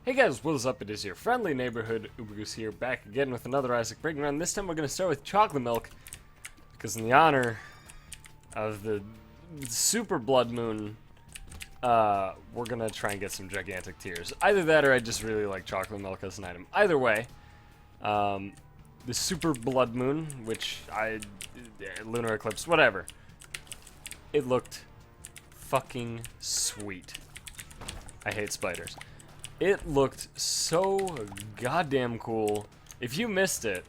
Hey guys, what is up? It is your friendly neighborhood Ubergoose here, back again with another Isaac Breaking Run. This time we're going to start with chocolate milk, because in the honor of the super blood moon, we're going to try and get some gigantic tears. Either that or I just really like chocolate milk as an item. Either way, the super blood moon, which lunar eclipse, whatever, it looked fucking sweet. I hate spiders. It looked so goddamn cool. If you missed it,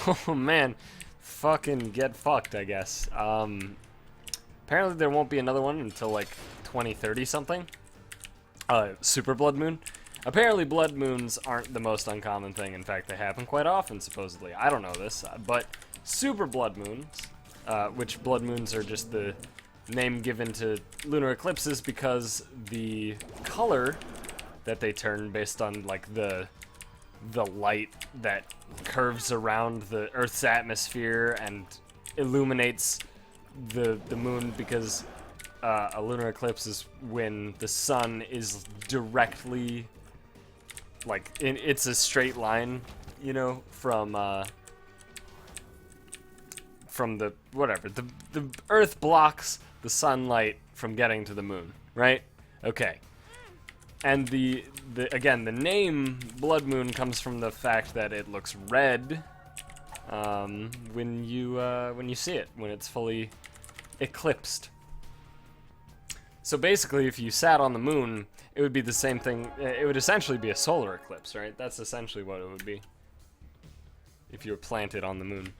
oh man, fucking get fucked, I guess. Apparently there won't be another one until like 2030 something. Super blood moon. Apparently blood moons aren't the most uncommon thing. In fact, they happen quite often, supposedly. I don't know this, but super blood moons, which blood moons are just the name given to lunar eclipses because the color that they turn based on like the light that curves around the Earth's atmosphere and illuminates the moon, because a lunar eclipse is when the sun is directly like it's a straight line, you know, from the whatever the Earth blocks the sunlight from getting to the moon, right? Okay. And again, the name Blood Moon comes from the fact that it looks red when you see it, when it's fully eclipsed. So basically, if you sat on the moon, it would be the same thing. It would essentially be a solar eclipse, right? That's essentially what it would be if you were planted on the moon.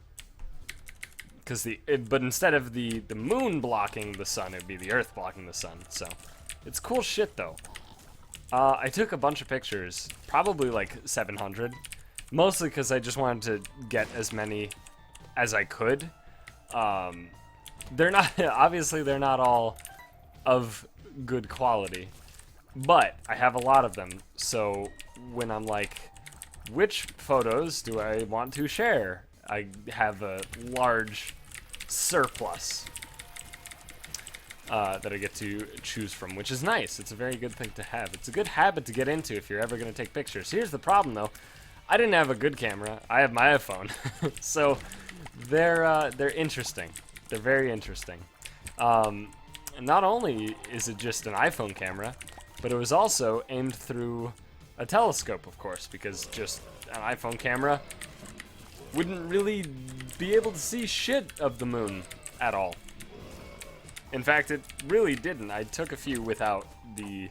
But instead of the moon blocking the sun, it would be the Earth blocking the sun. So it's cool shit, though. I took a bunch of pictures, probably like 700, mostly because I just wanted to get as many as I could. They're not, obviously they're not all of good quality, but I have a lot of them, so when I'm like, which photos do I want to share? I have a large surplus that I get to choose from, which is nice. It's a very good thing to have. It's a good habit to get into if you're ever going to take pictures. Here's the problem, though. I didn't have a good camera. I have my iPhone. So they're interesting. They're very interesting. And not only is it just an iPhone camera, but it was also aimed through a telescope, of course, because just an iPhone camera wouldn't really be able to see shit of the moon at all. In fact, it really didn't. I took a few without the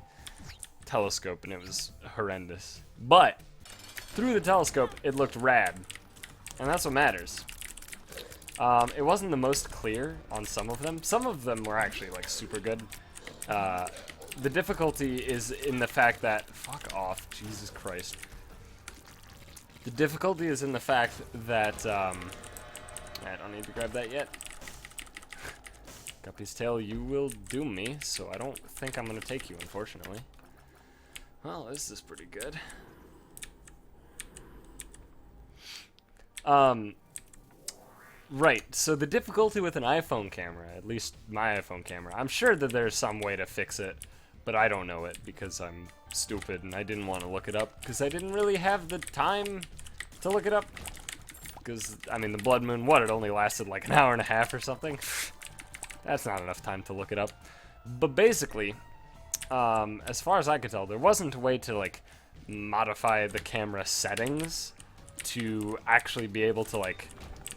telescope, and it was horrendous. But through the telescope, it looked rad, and that's what matters. It wasn't the most clear on some of them. Some of them were actually like super good. The difficulty is in the fact that fuck off, Jesus Christ. The difficulty is in the fact that I don't need to grab that yet. Guppy's tail, you will doom me, so I don't think I'm going to take you, unfortunately. Well, this is pretty good. Right, so the difficulty with an iPhone camera, at least my iPhone camera, I'm sure that there's some way to fix it, but I don't know it because I'm stupid and I didn't want to look it up, because I didn't really have the time to look it up. Because, I mean, the Blood Moon, what, it only lasted like an hour and a half or something? That's not enough time to look it up. But basically, as far as I could tell, there wasn't a way to like modify the camera settings to actually be able to like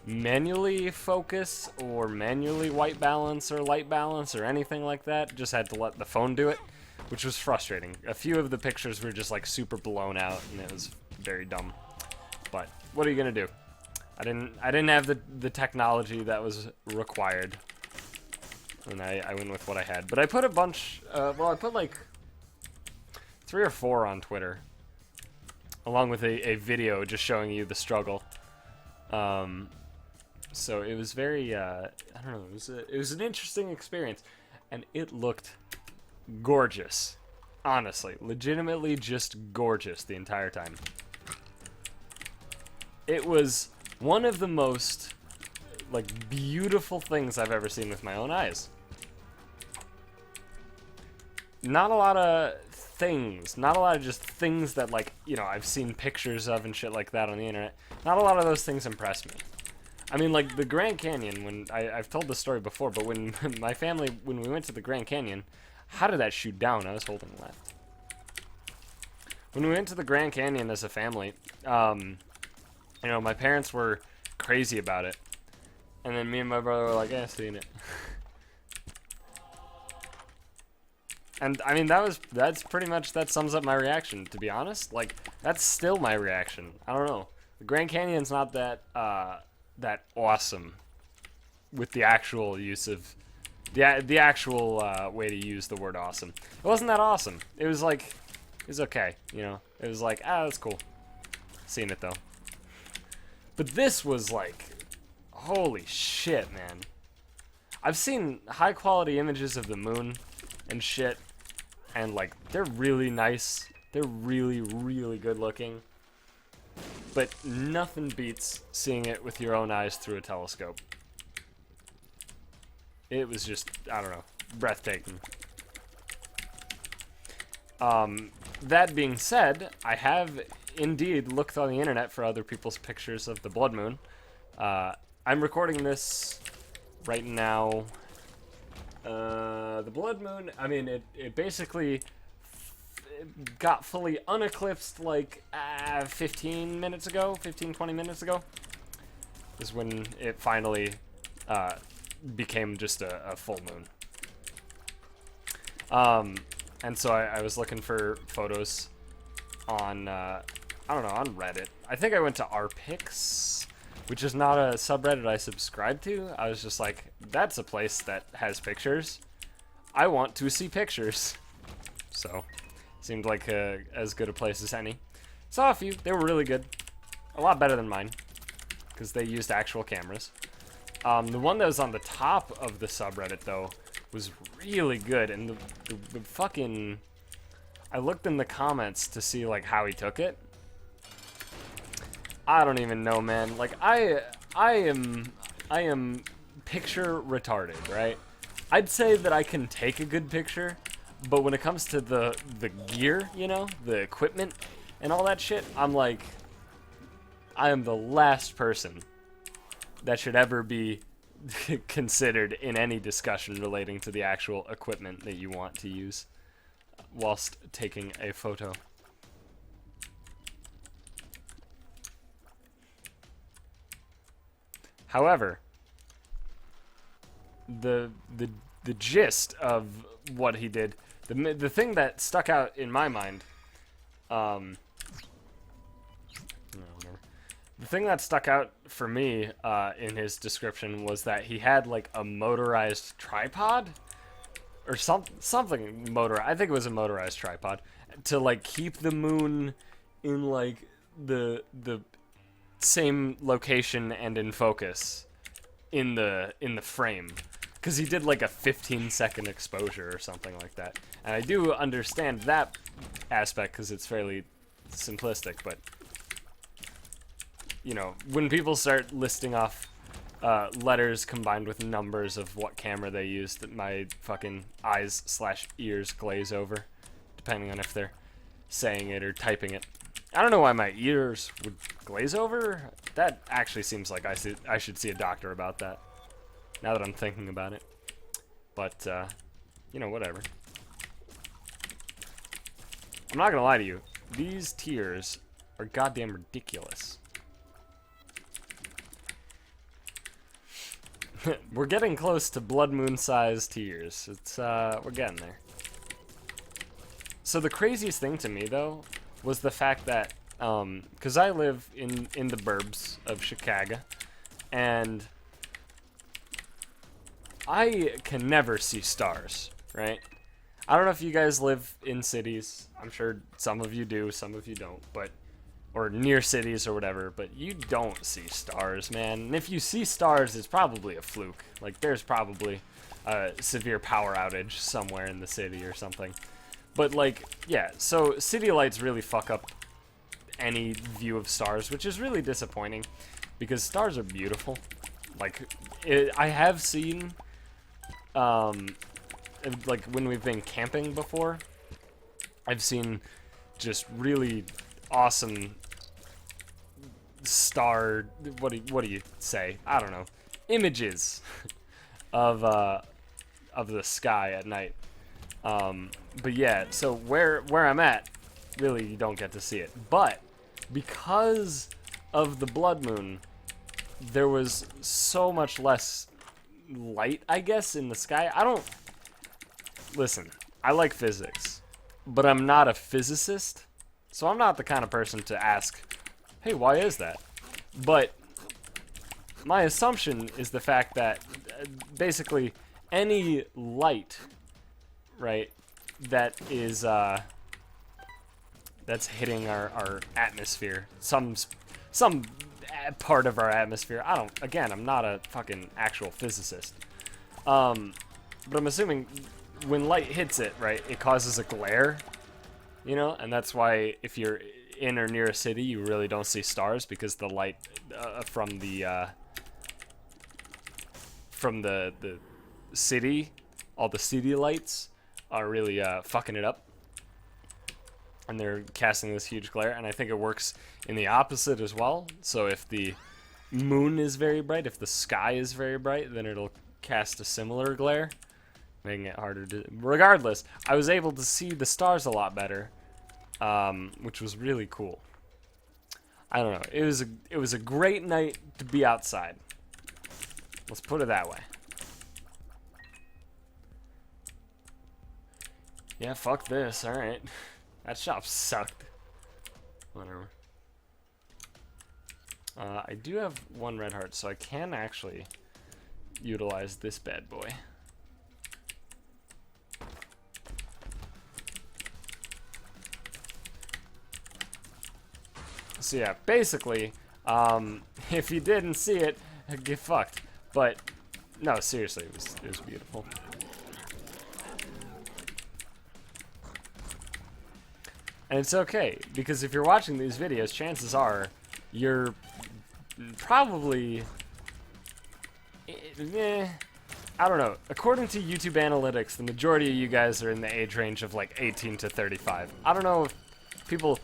manually focus or manually white balance or light balance or anything like that. Just had to let the phone do it, which was frustrating. A few of the pictures were just like super blown out, and it was very dumb. But what are you gonna do? I didn't have the technology that was required. And I went with what I had. But I put a bunch, well, I put like 3 or 4 on Twitter, along with a video just showing you the struggle. So it was very, I don't know, it was an interesting experience. And it looked gorgeous. Honestly, legitimately just gorgeous the entire time. It was one of the most like beautiful things I've ever seen with my own eyes. Not a lot of things. Not a lot of just things that, like, you know, I've seen pictures of and shit like that on the internet. Not a lot of those things impress me. I mean, like, the Grand Canyon, when I've told this story before, but when my family, when we went to the Grand Canyon, how did that shoot down? I was holding left. When we went to the Grand Canyon as a family, you know, my parents were crazy about it. And then me and my brother were like, yeah, seen it. And, I mean, that's pretty much, that sums up my reaction, to be honest. Like, that's still my reaction. I don't know. The Grand Canyon's not that, that awesome with the actual use of, the actual, way to use the word awesome. It wasn't that awesome. It was like, it was okay, you know? It was like, ah, that's cool. Seen it, though. But this was like, holy shit, man. I've seen high-quality images of the moon and shit, and, like, they're really nice. They're really, really good-looking. But nothing beats seeing it with your own eyes through a telescope. It was just, I don't know, breathtaking. That being said, I have indeed looked on the internet for other people's pictures of the blood moon. I'm recording this right now. The blood moon, I mean, it basically got fully uneclipsed like 15 minutes ago, 20 minutes ago, is when it finally became just a full moon. And so I was looking for photos on, I don't know, on Reddit. I think I went to rpics, which is not a subreddit I subscribe to. I was just like, that's a place that has pictures. I want to see pictures. So, seemed like as good a place as any. Saw a few. They were really good. A lot better than mine, because they used actual cameras. The one that was on the top of the subreddit, though, was really good. And the fucking... I looked in the comments to see, like, how he took it. I don't even know, man. Like, I am picture retarded, right? I'd say that I can take a good picture, but when it comes to the gear, you know, the equipment and all that shit, I'm like, I am the last person that should ever be considered in any discussion relating to the actual equipment that you want to use whilst taking a photo. However, the gist of what he did, the thing that stuck out in my mind, the thing that stuck out for me in his description was that he had like a motorized tripod or something motorized. I think it was a motorized tripod to like keep the moon in like the same location and in focus in the frame, because he did like a 15-second exposure or something like that. And I do understand that aspect because it's fairly simplistic, but you know, when people start listing off letters combined with numbers of what camera they used, my fucking eyes/ears glaze over, depending on if they're saying it or typing it. I don't know why my ears would glaze over. That actually seems like I should see a doctor about that, now that I'm thinking about it. But, you know, whatever. I'm not gonna lie to you. These tears are goddamn ridiculous. We're getting close to blood moon-sized tears. It's, we're getting there. So the craziest thing to me, though, was the fact that, because I live in the burbs of Chicago, and I can never see stars, right? I don't know if you guys live in cities. I'm sure some of you do, some of you don't, but, or near cities or whatever, but you don't see stars, man. And if you see stars, it's probably a fluke. Like, there's probably a severe power outage somewhere in the city or something. But, like, yeah, so city lights really fuck up any view of stars, which is really disappointing, because stars are beautiful. Like, I have seen, like, when we've been camping before, I've seen just really awesome star, what do you say? I don't know. Images of the sky at night. But yeah, so where I'm at, really you don't get to see it. But because of the blood moon, there was so much less light, I guess, in the sky. Listen, I like physics, but I'm not a physicist, so I'm not the kind of person to ask, hey, why is that? But my assumption is the fact that basically any light, right, that is that's hitting our atmosphere, some part of our atmosphere. I'm not a fucking actual physicist. But I'm assuming when light hits it, right, it causes a glare, you know, and that's why if you're in or near a city, you really don't see stars, because the light from the city, all the city lights are really fucking it up, and they're casting this huge glare. And I think it works in the opposite as well. So if the moon is very bright, if the sky is very bright, then it'll cast a similar glare, making it harder to... Regardless, I was able to see the stars a lot better, which was really cool. I don't know. It was a great night to be outside. Let's put it that way. Yeah, fuck this. Alright. That shop sucked. Whatever. I do have one red heart, so I can actually utilize this bad boy. So yeah, basically, if you didn't see it, get fucked. But no, seriously, it was beautiful. And it's okay, because if you're watching these videos, chances are you're probably, I don't know. According to YouTube analytics, the majority of you guys are in the age range of like 18 to 35. I don't know if people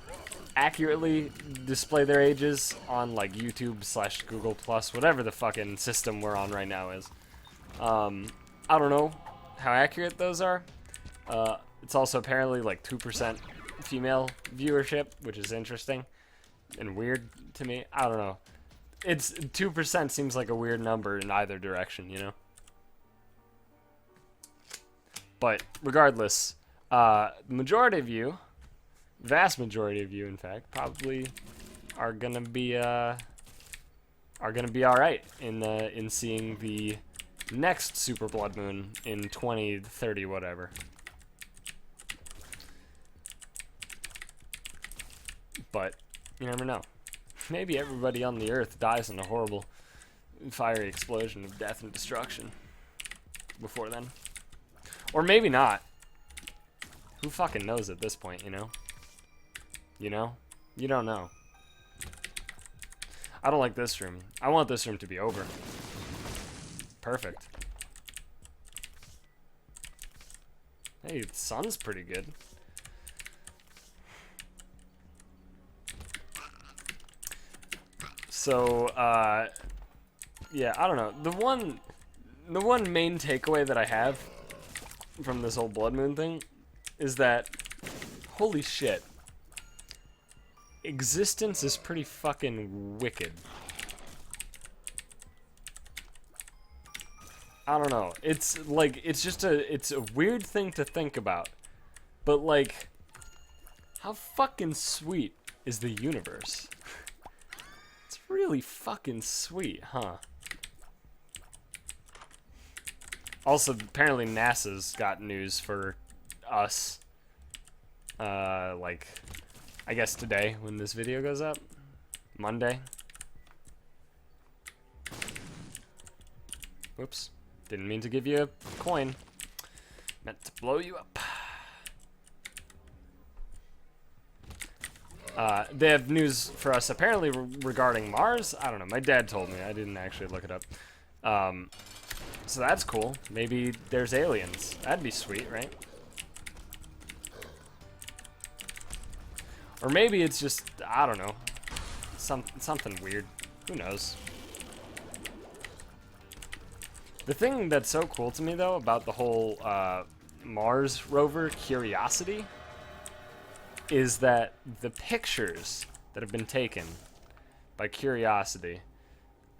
accurately display their ages on like YouTube / Google Plus, whatever the fucking system we're on right now is. I don't know how accurate those are. It's also apparently like 2% female viewership, which is interesting and weird to me. I don't know. It's 2% seems like a weird number in either direction, you know? But regardless, the majority of you, vast majority of you, in fact, probably are gonna be all right in seeing the next super blood moon in 2030, whatever. But you never know. Maybe everybody on the Earth dies in a horrible, fiery explosion of death and destruction before then, or maybe not. Who fucking knows at this point, you know? You know? You don't know. I don't like this room. I want this room to be over. Perfect. Hey, the sun's pretty good. So, yeah, I don't know. The one main takeaway that I have from this whole blood moon thing is that, holy shit, existence is pretty fucking wicked. I don't know. It's like, it's a weird thing to think about. But like, how fucking sweet is the universe? It's really fucking sweet, huh? Also, apparently NASA's got news for us. Like, I guess today, when this video goes up. Monday. Whoops. Didn't mean to give you a coin. Meant to blow you up. They have news for us, apparently, regarding Mars. I don't know. My dad told me. I didn't actually look it up. So that's cool. Maybe there's aliens. That'd be sweet, right? Or maybe it's just, I don't know, something weird. Who knows? The thing that's so cool to me, though, about the whole Mars rover Curiosity is that the pictures that have been taken by Curiosity,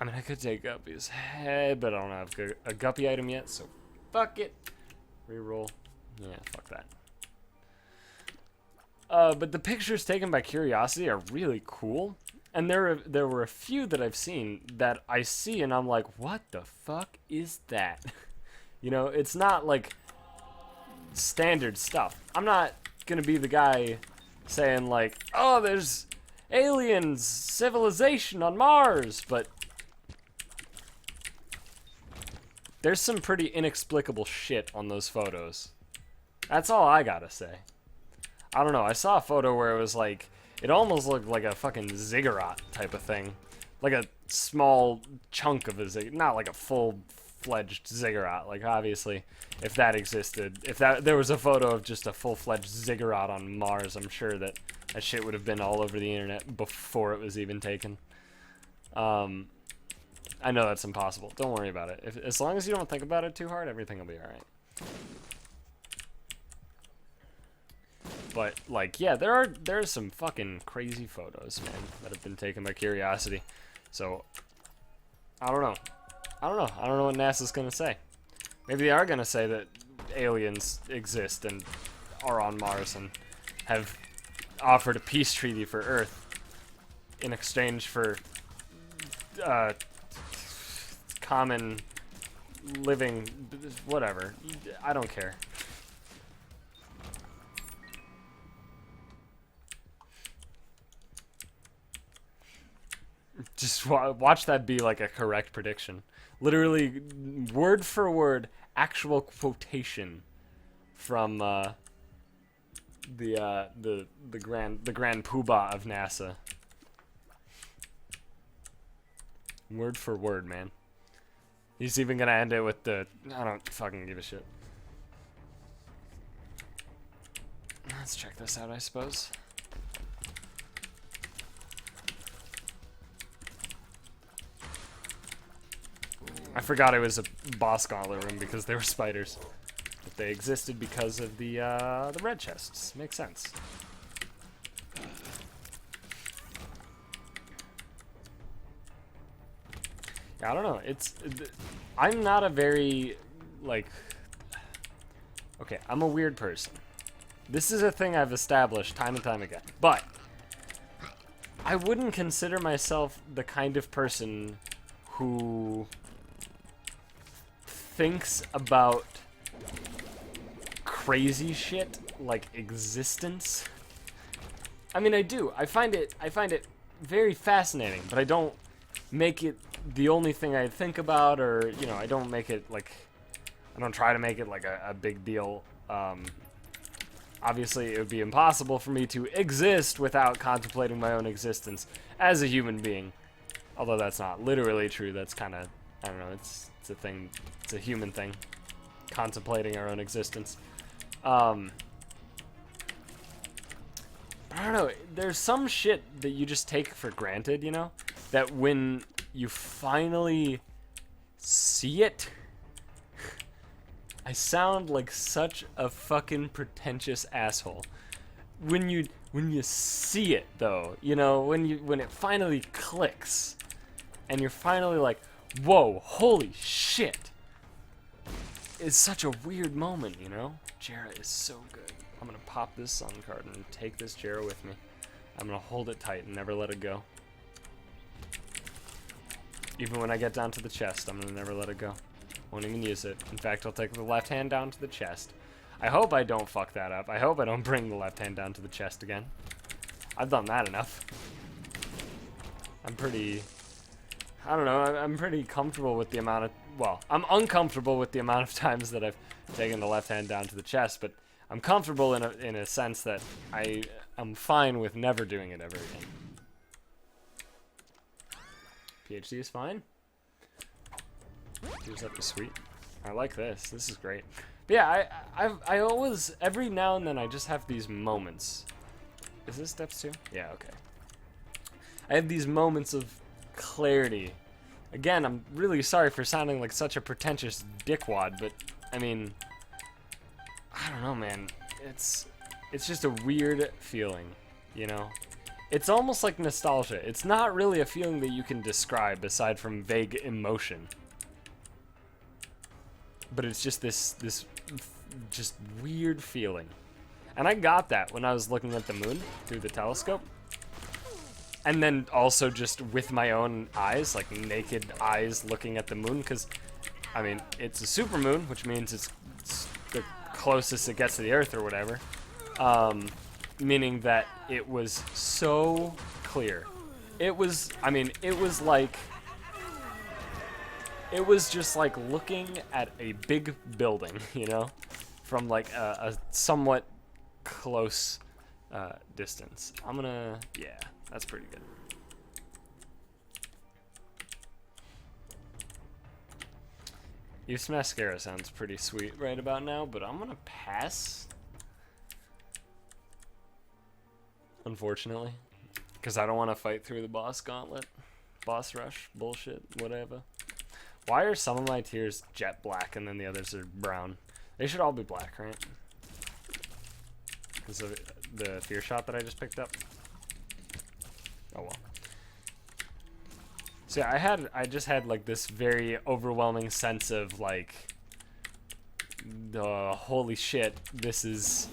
I mean, I could take Guppy's head, but I don't have a Guppy item yet, so fuck it. Reroll. Yeah, fuck that. But the pictures taken by Curiosity are really cool. And there were a few that I've seen that I see and I'm like, what the fuck is that? You know, it's not like standard stuff. I'm not gonna be the guy saying like, oh, there's aliens, civilization on Mars, but there's some pretty inexplicable shit on those photos. That's all I gotta say. I don't know, I saw a photo where it was like, it almost looked like a fucking ziggurat type of thing. Like a small chunk of a ziggurat, not like a full-fledged ziggurat. Like, obviously, if that existed, if there was a photo of just a full-fledged ziggurat on Mars, I'm sure that shit would have been all over the internet before it was even taken. I know that's impossible. Don't worry about it. As long as you don't think about it too hard, everything will be alright. But, like, yeah, there are some fucking crazy photos, man, that have been taken by Curiosity. So, I don't know. I don't know what NASA's gonna say. Maybe they are gonna say that aliens exist and are on Mars and have offered a peace treaty for Earth in exchange for common living, whatever. I don't care. Just watch that be like a correct prediction. Literally, word for word, actual quotation from the grand poobah of NASA. Word for word, man. He's even gonna end it with the, I don't fucking give a shit. Let's check this out, I suppose. I forgot it was a boss gauntlet room because they were spiders. But they existed because of the red chests. Makes sense. Yeah, I don't know. I'm not a very, like... Okay, I'm a weird person. This is a thing I've established time and time again. But I wouldn't consider myself the kind of person who thinks about crazy shit like existence. I mean, I do. I find it very fascinating, but I don't make it the only thing I think about, or, you know, I don't make it like, I don't try to make it like a big deal. Obviously, it would be impossible for me to exist without contemplating my own existence as a human being. Although that's not literally true. That's kind of, I don't know, it's a thing. It's a human thing. Contemplating our own existence. I don't know. There's some shit that you just take for granted, you know? That when you finally see it... I sound like such a fucking pretentious asshole. When you see it, though, you know, when it finally clicks, and you're finally like, whoa, holy shit. It's such a weird moment, you know? Jarrah is so good. I'm gonna pop this sun card and take this Jarrah with me. I'm gonna hold it tight and never let it go. Even when I get down to the chest, I'm gonna never let it go. Won't even use it. In fact, I'll take the left hand down to the chest. I hope I don't fuck that up. I hope I don't bring the left hand down to the chest again. I've done that enough. I'm pretty... I don't know, I'm pretty comfortable with the amount of... Well, I'm uncomfortable with the amount of times that I've taken the left hand down to the chest, but I'm comfortable in a sense that I'm fine with never doing it ever again. PhD is fine. Here's up the suite. I like this. This is great. But yeah, I always, every now and then I just have these moments. Is this steps 2? Yeah, okay. I have these moments of clarity. Again, I'm really sorry for sounding like such a pretentious dickwad, but I mean, I don't know, man. It's just a weird feeling, you know? It's almost like nostalgia. It's not really a feeling that you can describe aside from vague emotion. But it's just this just weird feeling. And I got that when I was looking at the moon through the telescope. And then also just with my own eyes, like naked eyes looking at the moon, because, I mean, it's a supermoon, which means it's the closest it gets to the Earth or whatever. Meaning that it was so clear. It was, I mean, it was just like looking at a big building, you know, from like a somewhat close distance. Yeah, that's pretty good. Use mascara sounds pretty sweet right about now, but I'm gonna pass. Unfortunately. Because I don't want to fight through the boss gauntlet. Boss rush, bullshit, whatever. Why are some of my tiers jet black and then the others are brown? They should all be black, right? Because of the fear shot that I just picked up. Oh well. So yeah, I just had like this very overwhelming sense of like, holy shit, this is,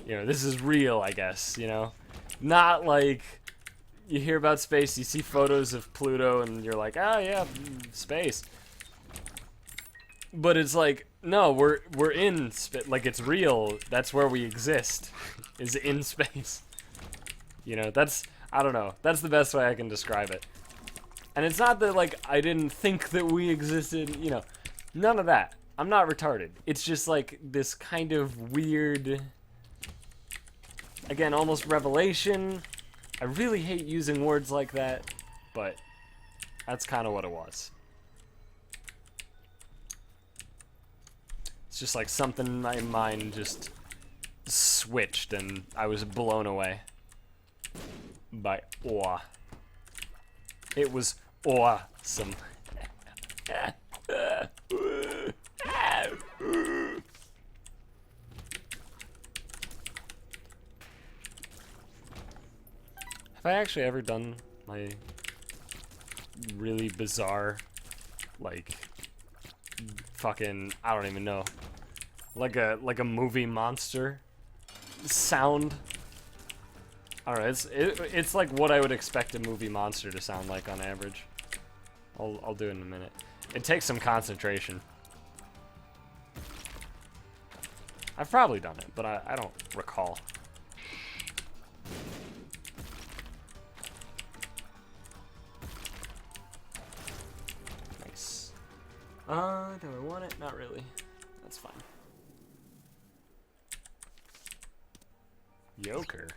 you know, this is real, I guess, you know? Not like you hear about space, you see photos of Pluto, and you're like, oh yeah, space. But it's like, no, we're in space. Like, it's real. That's where we exist, is in space. You know, I don't know. That's the best way I can describe it. And it's not that, like, I didn't think that we existed, you know. None of that. I'm not retarded. It's just, like, this kind of weird, again, almost revelation. I really hate using words like that, but that's kind of what it was. It's just like something in my mind just switched and I was blown away by awe. It was awesome. Have I actually ever done my really bizarre, like, fucking, I don't even know, like a movie monster sound? I don't know, it's like what I would expect a movie monster to sound like on average. I'll do it in a minute. It takes some concentration. I've probably done it, but I don't recall. Nice. Do I want it? Not really. That's fine. Yoker.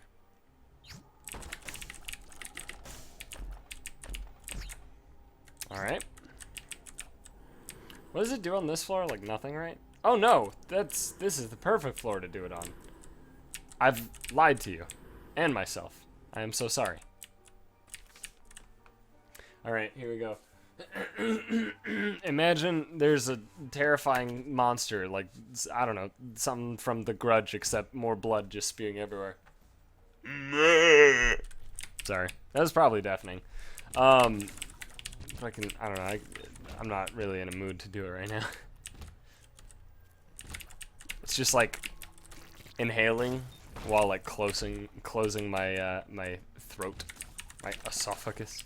Alright. What does it do on this floor? Like nothing, right? Oh no! This is the perfect floor to do it on. I've lied to you. And myself. I am so sorry. Alright, here we go. Imagine there's a terrifying monster, like, I don't know, something from The Grudge, except more blood just spewing everywhere. Sorry. That was probably deafening. I don't know, I'm not really in a mood to do it right now. It's just like inhaling while like closing my my throat, my esophagus.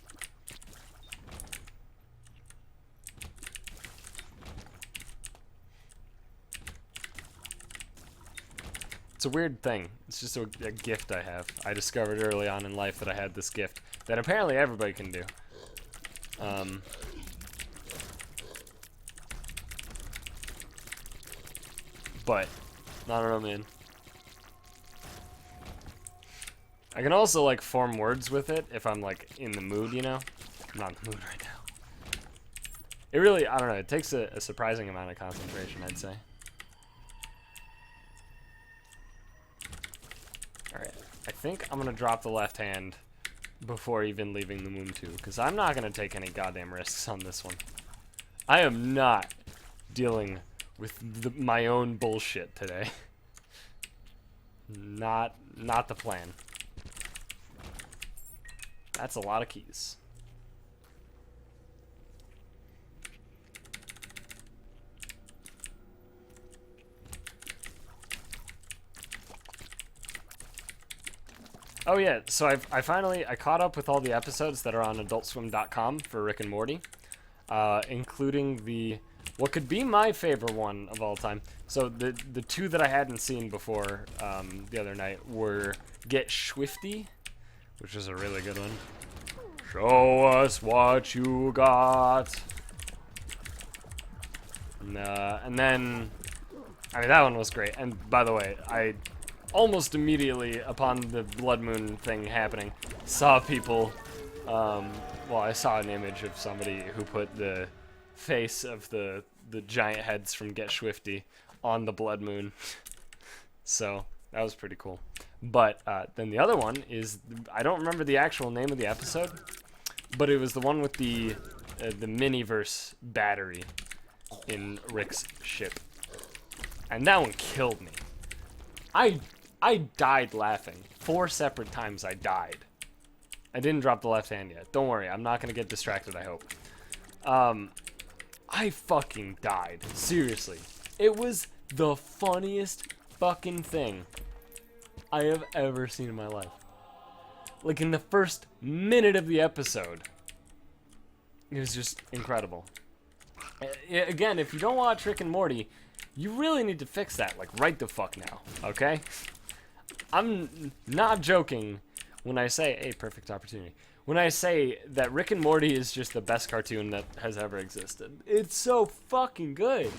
It's a weird thing. It's just a gift I have. I discovered early on in life that I had this gift that apparently everybody can do. But I don't know, man. I can also like form words with it if I'm like in the mood, you know? I'm not in the mood right now. It really, I don't know, it takes a surprising amount of concentration, I'd say. Alright. I think I'm gonna drop the left hand before even leaving the moon too, because I'm not gonna take any goddamn risks on this one. I am not dealing with my own bullshit today. Not the plan. That's a lot of keys. Oh yeah, so I finally caught up with all the episodes that are on AdultSwim.com for Rick and Morty, including what could be my favorite one of all time. So the two that I hadn't seen before the other night were Get Swifty, which is a really good one. Show us what you got. And then, I mean, that one was great. And by the way, I almost immediately upon the blood moon thing happening saw people, well, I saw an image of somebody who put the face of the giant heads from Get Swifty on the blood moon. So that was pretty cool. But then the other one is, I don't remember the actual name of the episode, but it was the one with the miniverse battery in Rick's ship, and that one killed me. I died laughing 4 separate times. I died. I didn't drop the left hand yet. Don't worry, I'm not gonna get distracted, I hope. I fucking died. Seriously. It was the funniest fucking thing I have ever seen in my life. Like, in the first minute of the episode, it was just incredible. Again, if you don't watch Rick and Morty, you really need to fix that, like, right the fuck now, okay? I'm not joking when I say, hey, perfect opportunity. When I say that Rick and Morty is just the best cartoon that has ever existed. It's so fucking good.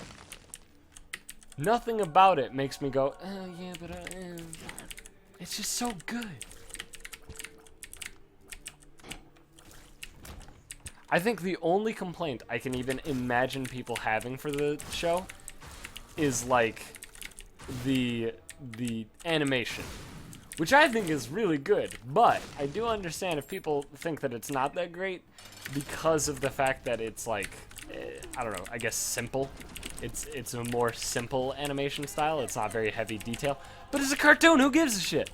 Nothing about it makes me go, yeah, but it's just so good. I think the only complaint I can even imagine people having for the show is like the animation, which I think is really good, but I do understand if people think that it's not that great because of the fact that it's like, I don't know, I guess simple. It's a more simple animation style. It's not very heavy detail, but it's a cartoon. Who gives a shit?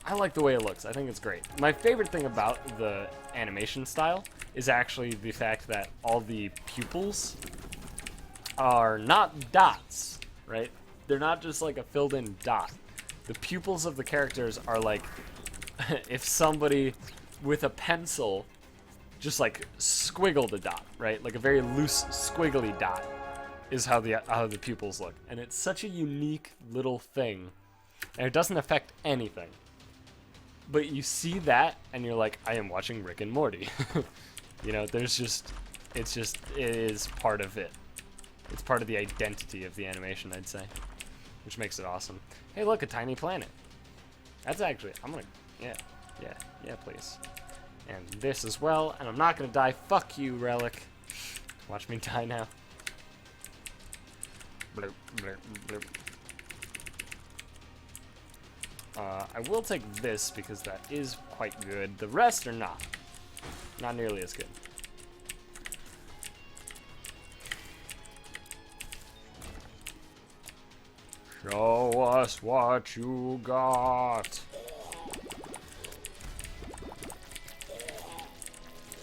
I like the way it looks. I think it's great. My favorite thing about the animation style is actually the fact that all the pupils are not dots, right? They're not just like a filled-in dot. The pupils of the characters are like if somebody with a pencil just like squiggled a dot, right? Like a very loose squiggly dot is how the pupils look. And it's such a unique little thing. And it doesn't affect anything. But you see that and you're like, I am watching Rick and Morty. You know, it is part of it. It's part of the identity of the animation, I'd say, which makes it awesome. Hey, look, a tiny planet. That's actually, yeah, please. And this as well, and I'm not gonna die. Fuck you, Relic. Watch me die now. Bloop, bloop, bloop. I will take this because that is quite good. The rest are not. Not nearly as good. Show us what you got.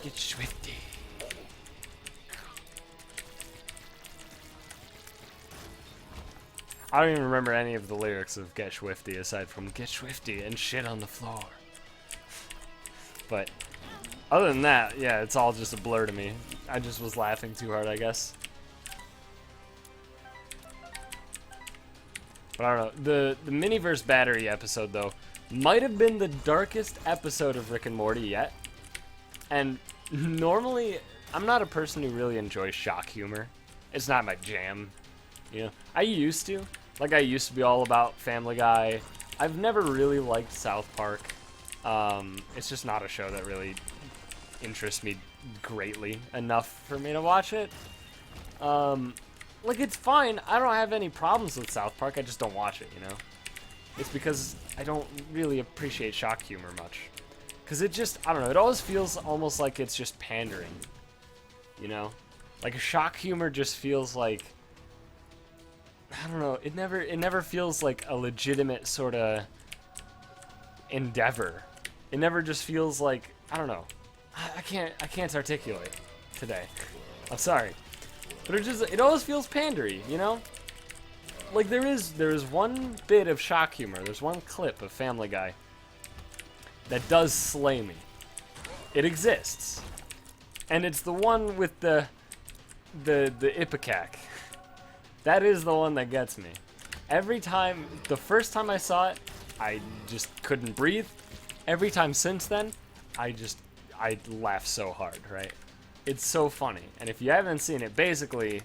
Get swifty. I don't even remember any of the lyrics of Get Swifty aside from Get Swifty and shit on the floor. But other than that, yeah, it's all just a blur to me. I just was laughing too hard, I guess. But I don't know. The Miniverse Battery episode, though, might have been the darkest episode of Rick and Morty yet. And normally, I'm not a person who really enjoys shock humor. It's not my jam. You know, I used to. Like, I used to be all about Family Guy. I've never really liked South Park. It's just not a show that really interests me greatly enough for me to watch it. Like, it's fine. I don't have any problems with South Park. I just don't watch it, you know? it's because I don't really appreciate shock humor much. Because it just, I don't know, it always feels almost like it's just pandering. You know? Like, shock humor just feels like, I don't know, it never feels like a legitimate sort of endeavor. It never just feels like, I don't know. I can't articulate today. I'm sorry. But it always feels pandery, you know? Like, there is one bit of shock humor, there's one clip of Family Guy that does slay me. It exists. And it's the one with the ipecac. That is the one that gets me. Every time, the first time I saw it, I just couldn't breathe. Every time since then, I laugh so hard, right? It's so funny. And if you haven't seen it, basically,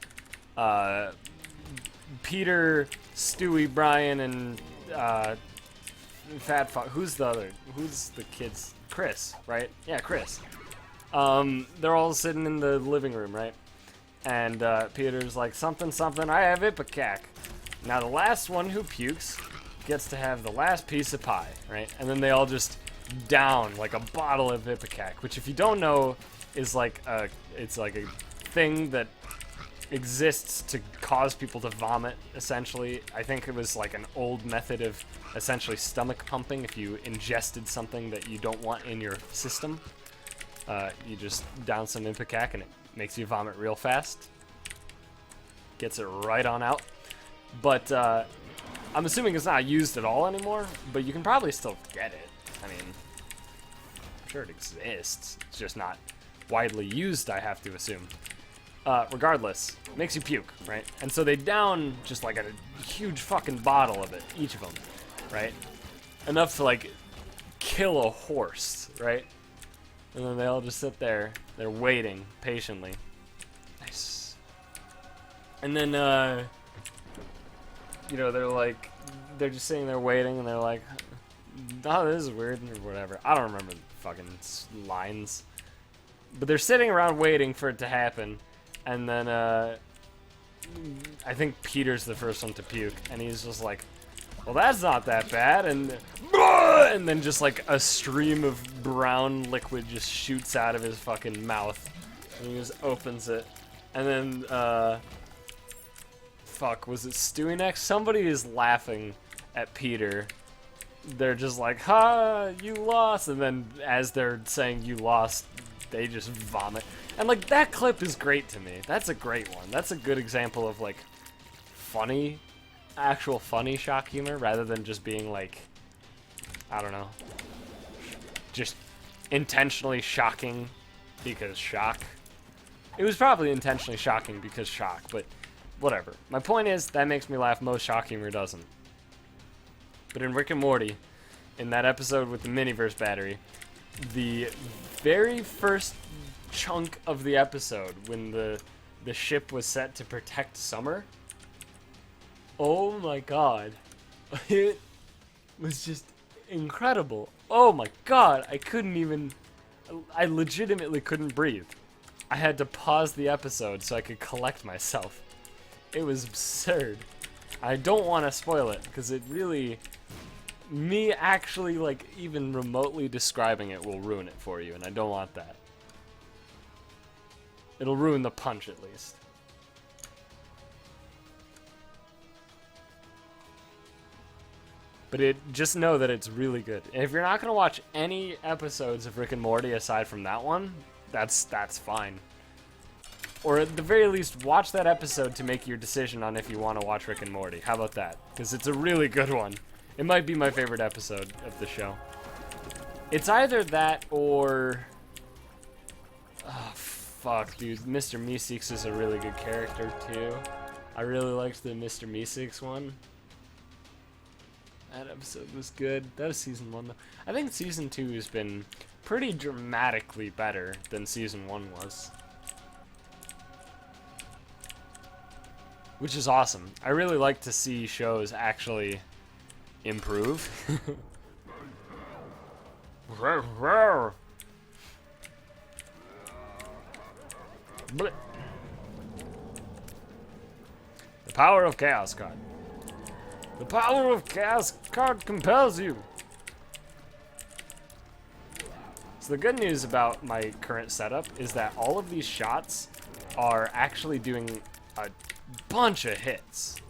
Peter, Stewie, Brian, and Fat Fuck. Who's the kids? Chris, right? Yeah, Chris. They're all sitting in the living room, right? And Peter's like, something, I have ipecac. Now the last one who pukes gets to have the last piece of pie, right? And then they all just down like a bottle of ipecac, which if you don't know is like it's like a thing that exists to cause people to vomit, essentially. I think it was like an old method of essentially stomach pumping. If you ingested something that you don't want in your system, you just down some ipecac and it makes you vomit real fast. Gets it right on out. But I'm assuming it's not used at all anymore, but you can probably still get it. I mean, I'm sure it exists. It's just not widely used, I have to assume. Regardless, makes you puke, right? And so they down just like a huge fucking bottle of it, each of them, right? Enough to like kill a horse, right? And then they all just sit there, they're waiting patiently. Nice. And then, you know, they're just sitting there waiting, and they're like, oh, this is weird, or whatever. I don't remember the fucking lines. But they're sitting around waiting for it to happen. And then, I think Peter's the first one to puke, and he's just like, well, that's not that bad, and then just like a stream of brown liquid just shoots out of his fucking mouth, and he just opens it, and then, fuck, was it Stewie next? Somebody is laughing at Peter. They're just like, ha, you lost, and then as they're saying you lost, they just vomit. And like, that clip is great to me. That's a great one. That's a good example of like funny, actual funny shock humor, rather than just being like, I don't know, just intentionally shocking because shock. It was probably intentionally shocking because shock, but whatever. My point is, that makes me laugh. Most shock humor doesn't. But in Rick and Morty, in that episode with the Miniverse battery, the very first chunk of the episode, when the ship was set to protect Summer, oh my god, it was just incredible. Oh my god, I legitimately couldn't breathe. I had to pause the episode so I could collect myself. It was absurd. I don't want to spoil it, because it really, me actually like even remotely describing it will ruin it for you, and I don't want that. It'll ruin the punch, at least. But just know that it's really good. And if you're not going to watch any episodes of Rick and Morty aside from that one, that's fine. Or at the very least, watch that episode to make your decision on if you want to watch Rick and Morty. How about that? Because it's a really good one. It might be my favorite episode of the show. It's either that or... oh, fuck, dude. Mr. Meeseeks is a really good character, too. I really liked the Mr. Meeseeks one. That episode was good. That was season 1, though. I think season 2 has been pretty dramatically better than season 1 was. Which is awesome. I really like to see shows actually improve. The power of Chaos Card. The power of chaos card compels you. So the good news about my current setup is that all of these shots are actually doing a bunch of hits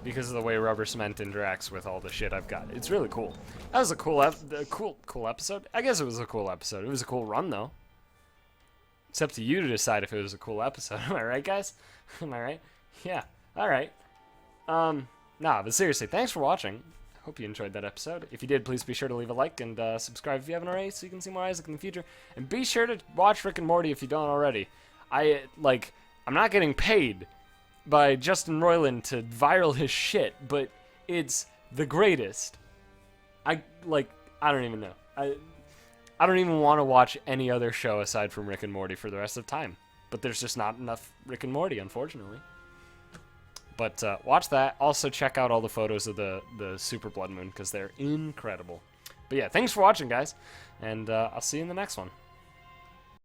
because of the way rubber cement interacts with all the shit I've got. It's really cool. That was a cool episode. I guess it was a cool episode. It was a cool run though. It's up to you to decide if it was a cool episode. Am I right, guys? Am I right? Yeah. All right. Nah, but seriously, thanks for watching. Hope you enjoyed that episode. If you did, please be sure to leave a like and subscribe if you haven't already, so you can see more Isaac in the future. And be sure to watch Rick and Morty if you don't already. I'm not getting paid by Justin Roiland to viral his shit, but it's the greatest. I don't even know. I don't even want to watch any other show aside from Rick and Morty for the rest of time. But there's just not enough Rick and Morty, unfortunately. But watch that. Also check out all the photos of the Super Blood Moon because they're incredible. But yeah, thanks for watching, guys. And I'll see you in the next one.